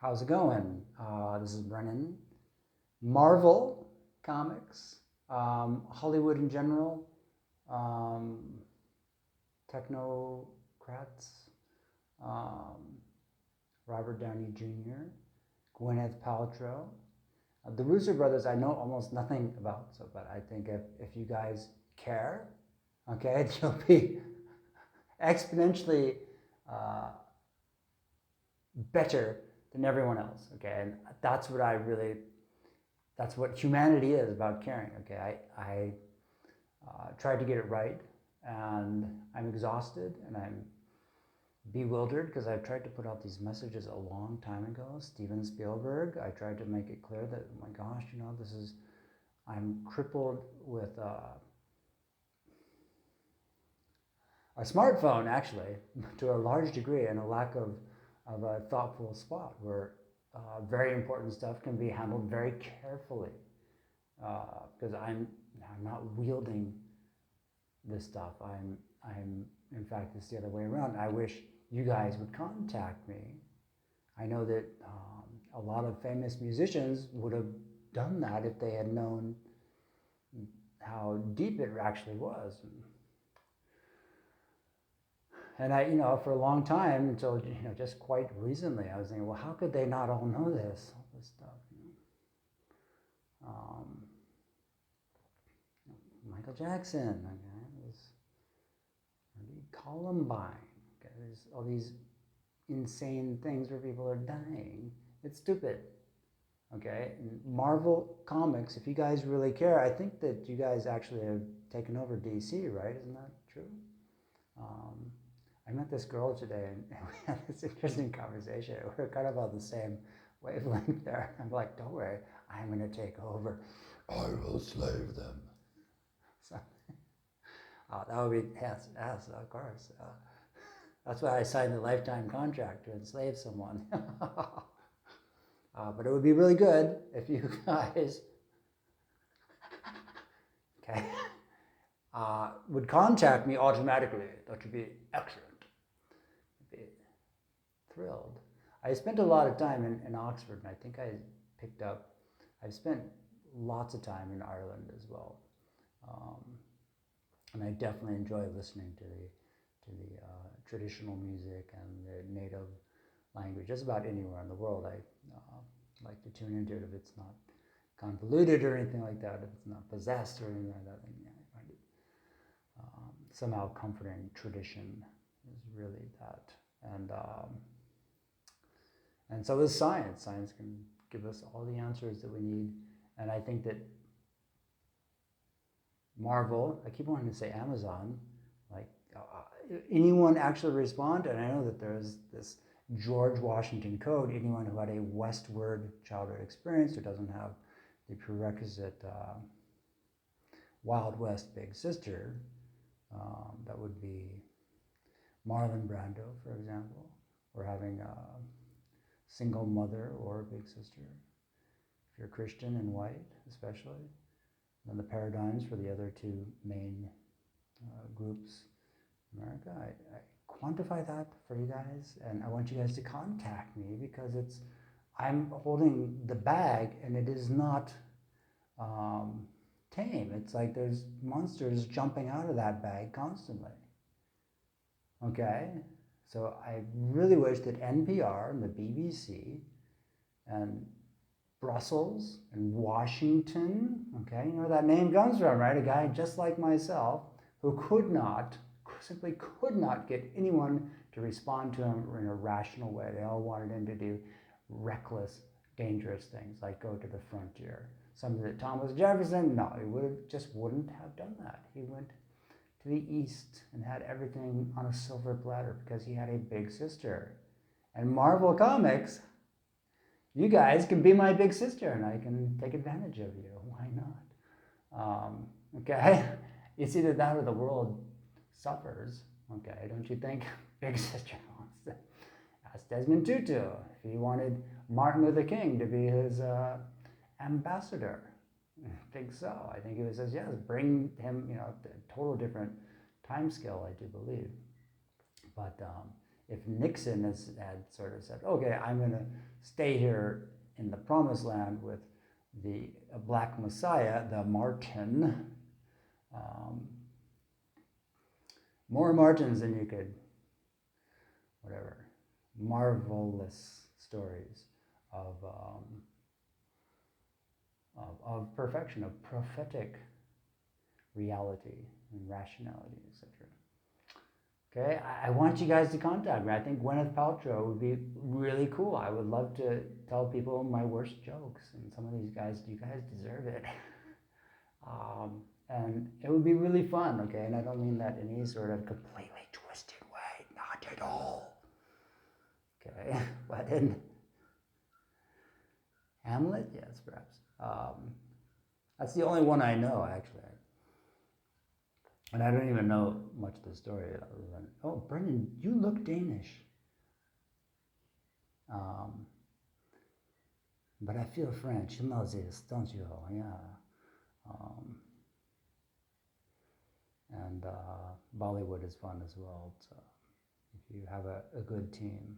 How's it going? This is Brennan. Marvel Comics, Hollywood in general, um, technocrats, um, Robert Downey Jr., Gwyneth Paltrow. The Russo brothers I know almost nothing about, but I think if you guys care, okay, you'll be exponentially better than everyone else, okay? And that's what humanity is about caring, okay? I tried to get it right, and I'm exhausted, and I'm bewildered because I've tried to put out these messages a long time ago. Steven Spielberg, I tried to make it clear that, oh my gosh, I'm crippled with a smartphone, actually, to a large degree, and a lack of a thoughtful spot where very important stuff can be handled very carefully, because I'm not wielding this stuff. I'm in fact, it's the other way around. I wish you guys would contact me. I know that a lot of famous musicians would have done that if they had known how deep it actually was. And I, for a long time, until just quite recently, I was thinking, well, how could they not all know this, all this stuff? Michael Jackson, okay, was Columbine. Okay, there's all these insane things where people are dying. It's stupid. Okay, and Marvel Comics, if you guys really care, I think that you guys actually have taken over DC, right? Isn't that true? I met this girl today, and we had this interesting conversation. We're kind of on the same wavelength there. I'm like, don't worry, I'm going to take over. I will slave them. So, that would be, yes, of course. That's why I signed the lifetime contract to enslave someone. But it would be really good if you guys, okay, would contact me automatically. That would be excellent. I'd be thrilled. I spent a lot of time in Oxford, and I think I've spent lots of time in Ireland as well. And I definitely enjoy listening to the traditional music and the native language. Just about anywhere in the world, I like to tune into it if it's not convoluted or anything like that, if it's not possessed or anything like that. I find it somehow comforting. Tradition is really that, and so is science. Science can give us all the answers that we need, and I think that Marvel, I keep wanting to say Amazon, like anyone actually respond? And I know that there's this George Washington code. Anyone who had a westward childhood experience, who doesn't have the prerequisite Wild West big sister, that would be Marlon Brando, for example, or having a single mother or a big sister. If you're Christian and white, especially. And the paradigms for the other two main groups in America. I quantify that for you guys, and I want you guys to contact me because I'm holding the bag, and it is not tame. It's like there's monsters jumping out of that bag constantly. Okay? So I really wish that NPR and the BBC and Brussels and Washington, okay, you know where that name comes from, right? A guy just like myself who simply could not get anyone to respond to him in a rational way. They all wanted him to do reckless, dangerous things, like go to the frontier. Something that Thomas Jefferson, no, he wouldn't have done that. He went to the East and had everything on a silver platter because he had a big sister. And Marvel Comics, you guys can be my big sister, and I can take advantage of you. Why not? Okay? It's either that or the world suffers. Okay, don't you think? Big sister wants to ask Desmond Tutu if he wanted Martin Luther King to be his ambassador. I think so. I think he says, yes, bring him, a total different time scale, I do believe. But if Nixon had sort of said, okay, I'm going to stay here in the promised land with the Black Messiah, the Martin, more Martins than you could, whatever, marvelous stories of perfection, of prophetic reality and rationality, etc. Okay, I want you guys to contact me. I think Gwyneth Paltrow would be really cool. I would love to tell people my worst jokes, and some of these guys, you guys deserve it. And it would be really fun, okay? And I don't mean that in any sort of completely twisted way, not at all. Okay, but in Hamlet, yes, perhaps. That's the only one I know, actually. And I don't even know much of the story other than, oh, Brendan, you look Danish. But I feel French. You know this, don't you? Yeah. And Bollywood is fun as well. So if you have a good team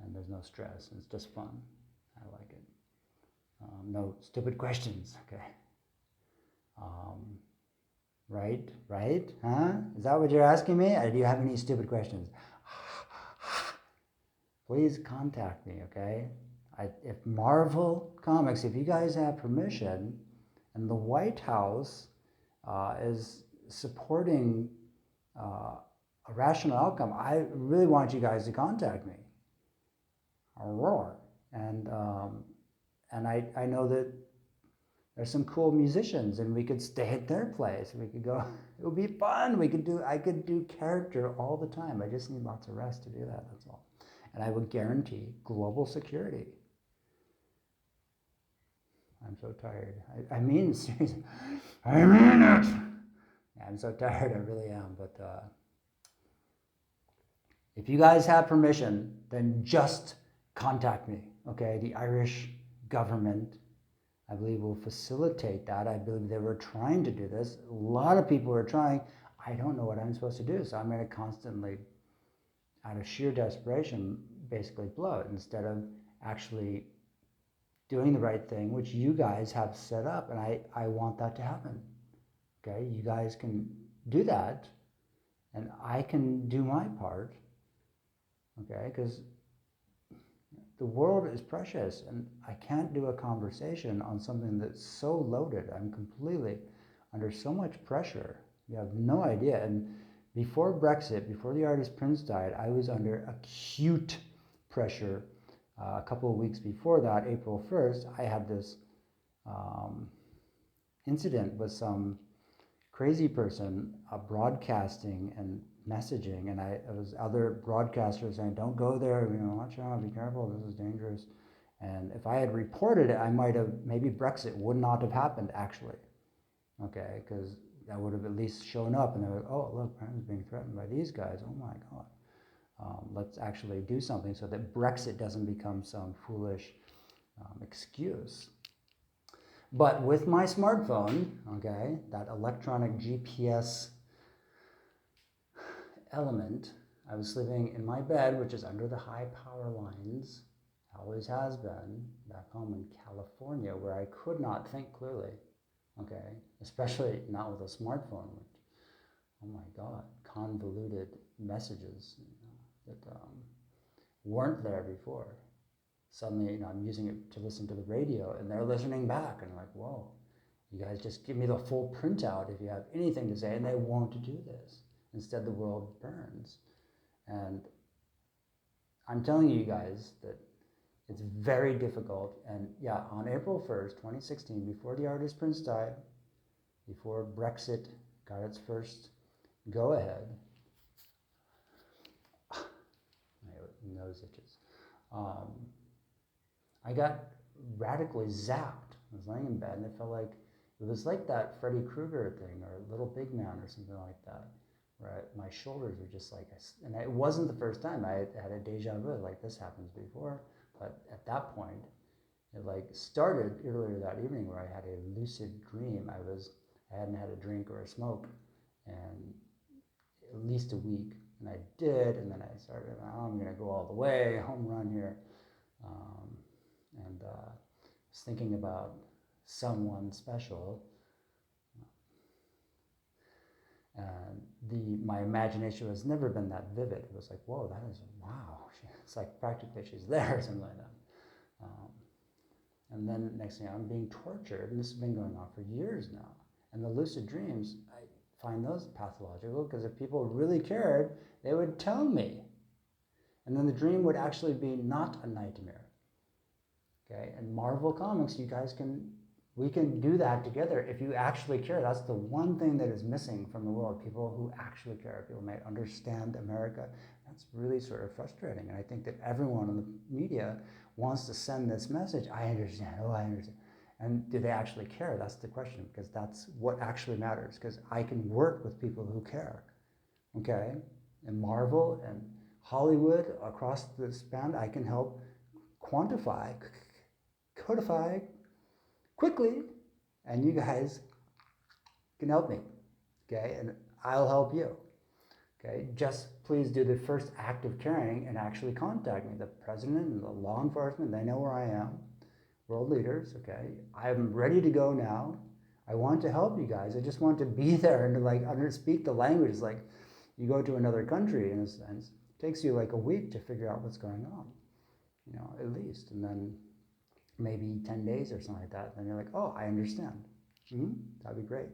and there's no stress, it's just fun. I like it. No stupid questions, okay? Right? Huh? Is that what you're asking me? Or do you have any stupid questions? Please contact me, okay? If Marvel Comics, if you guys have permission, and the White House is supporting a rational outcome, I really want you guys to contact me. And I know that there's some cool musicians, and we could stay at their place. We could go. It would be fun. I could do character all the time. I just need lots of rest to do that. That's all. And I would guarantee global security. I'm so tired. I mean, seriously. I mean it. Yeah, I'm so tired. I really am. But if you guys have permission, then just contact me. Okay, the Irish government, I believe, will facilitate that. I believe they were trying to do this. A lot of people are trying. I don't know what I'm supposed to do, so I'm going to constantly, out of sheer desperation, basically blow it instead of actually doing the right thing, which you guys have set up, and I want that to happen. Okay, you guys can do that, and I can do my part. Okay, because the world is precious, and I can't do a conversation on something that's so loaded. I'm completely under so much pressure. You have no idea. And before Brexit, before the artist Prince died, I was under acute pressure. A couple of weeks before that, April 1st, I had this incident with some crazy person broadcasting and messaging, and it was other broadcasters saying, don't go there, watch out, be careful, this is dangerous. And if I had reported it, I might have, maybe Brexit would not have happened, actually. Okay, because that would have at least shown up, and they were, oh, look, Britain's being threatened by these guys, oh my God. Let's actually do something so that Brexit doesn't become some foolish excuse. But with my smartphone, okay, that electronic GPS element, I was sleeping in my bed, which is under the high power lines, always has been, back home in California, where I could not think clearly, okay, especially not with a smartphone, which, oh my God, convoluted messages that weren't there before. Suddenly, I'm using it to listen to the radio, and they're listening back, and I'm like, whoa, you guys just give me the full printout if you have anything to say, and they won't do this. Instead, the world burns. And I'm telling you guys that it's very difficult. And yeah, on April 1st, 2016, before the artist Prince died, before Brexit got its first go-ahead, my nose itches, I got radically zapped. I was laying in bed, and it felt like, it was like that Freddy Krueger thing, or Little Big Man, or something like that, where my shoulders were just like, and it wasn't the first time. I had a deja vu, like this happens before, but at that point, it like started earlier that evening where I had a lucid dream. I hadn't had a drink or a smoke in at least a week, And I did, and then I started, oh, I'm going to go all the way, home run here. And was thinking about someone special. And my imagination has never been that vivid. It was like, whoa, that is, wow. It's like practically she's there or something like that. And then next thing I'm being tortured, and this has been going on for years now. And the lucid dreams, I find those pathological because if people really cared, they would tell me. And then the dream would actually be not a nightmare. Okay, and Marvel Comics, we can do that together if you actually care. That's the one thing that is missing from the world, people who actually care, people might understand America. That's really sort of frustrating. And I think that everyone in the media wants to send this message, I understand, oh, I understand. And do they actually care? That's the question, because that's what actually matters, because I can work with people who care, okay? And Marvel and Hollywood, across the span, I can help quantify, codify quickly, and you guys can help me, okay? And I'll help you, okay? Just please do the first act of caring and actually contact me. The president and the law enforcement, they know where I am. World leaders, okay? I'm ready to go now. I want to help you guys. I just want to be there and to like speak the language. It's like you go to another country in a sense. It takes you like a week to figure out what's going on, you know, at least. And then maybe 10 days or something like that. Then you're like, oh, I understand. That'd be great.